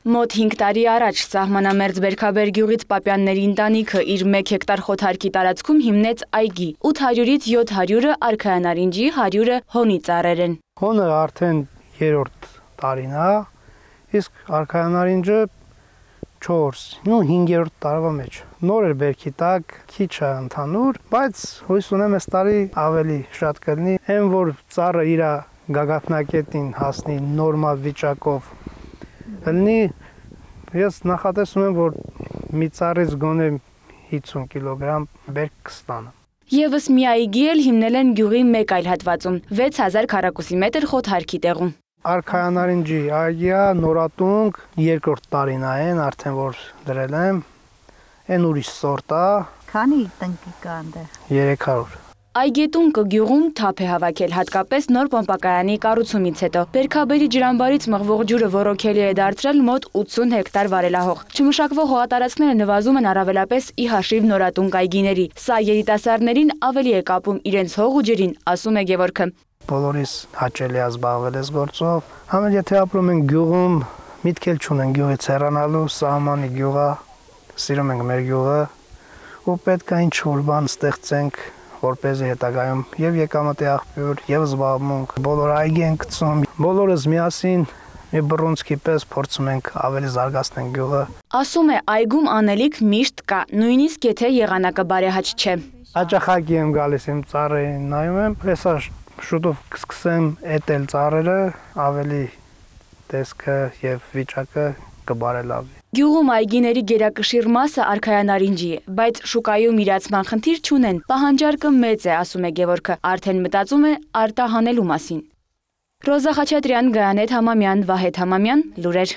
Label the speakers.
Speaker 1: Մոտ 5 տարի առաջ սահմանամերձ Բերքաբեր գյուղից Պապյանների ընտանիքը իր 1 հեկտար խոթարքի տարածքում հիմնեց այգի։ 800-ից 700-ը արքայանարինջի, 100-ը հոնի ծառեր են։
Speaker 2: Հոնը արդեն 3-րդ տարին է, իսկ արքայանարինջը 4-5-րդ տարվա մեջ։ Նոր էր բերքի տակ, քիչ է ընդհանուր, բայց հույս ունեմ այս տարի ավելի շատ կլինի, այն որ ծառը իր գագաթնակետին հասնի նորմալ վիճակով լինի, ես նախատեսում եմ, որ մի ծառից գոնե 50 կիլոգրամ բերք կստանա։
Speaker 1: Եվս մի այգի էլ հիմնել են գյուղի մեկ այլ հատվածում, 6000 քառակուսի մետր խոթարքի տեղում։
Speaker 2: Արքայանարինջի այգիա նորատունք 2-րդ տարին այն արդեն որ դրել եմ, այն ուրիշ սորտ է։
Speaker 3: Քանի տնկի կա այնտեղ։
Speaker 1: 300։ Այգետունկը գյուղում թափ է հավաքել հատկապես նոր պոմպակայանի կառուցումից հետո։ Բերքաբերի ջրամբարից մղվող ջուրը ոռոգելի է դարձրել մոտ 80 հեկտար վարելահող։ Չմշակվող հողատարածքները նվազում են առավելապես ի հաշիվ նորատունկ այգիների։ Սա երիտասարդներին ավելի է կապում իրենց հող ու ջրին, ասում է Գևորգը։
Speaker 2: Բոլորիս հաճելի է զբաղվել այս գործով։ Համեն եթե ապրում ենք գյուղում, միտք էլ չունենք գյուղից հեռանալու, սահմանի գյուղ է, սիրում ենք մեր գյուղը, ու պետք է ինչ-որ բան ստեղծենք, որպեսզի հետագայում եւ եկամտի աղբյուր, եւ զբաղմունք, բոլոր այգի են գցում, բոլորս միասին մի բռունցքի պես փորձում ենք ավելի զարգացնել գյուղը։
Speaker 1: Ասում է, այգում անելիք միշտ կա, նույնիսկ եթե եղանակը բարեհաճ չէ։
Speaker 2: Հաճախակի եմ գալիս իմ ծառերին նայում եմ, հեսա շուտով կսկսեմ էտել ծառերը, ավելի տեսքը եւ վիճակը կբարելավի։
Speaker 1: Գյուղում այգիների գերակշիռ մասը արքայանարինջի է, բայց շուկայում իրացման խնդիր չունեն, պահանջարկը մեծ է, ասում է Գևորգը, արդեն մտածում է արտահանելու մասին։ Ռոզա Խաչատրյան, Գայանեթ Համամյան, Վահեթ Համամյան, լուրեր։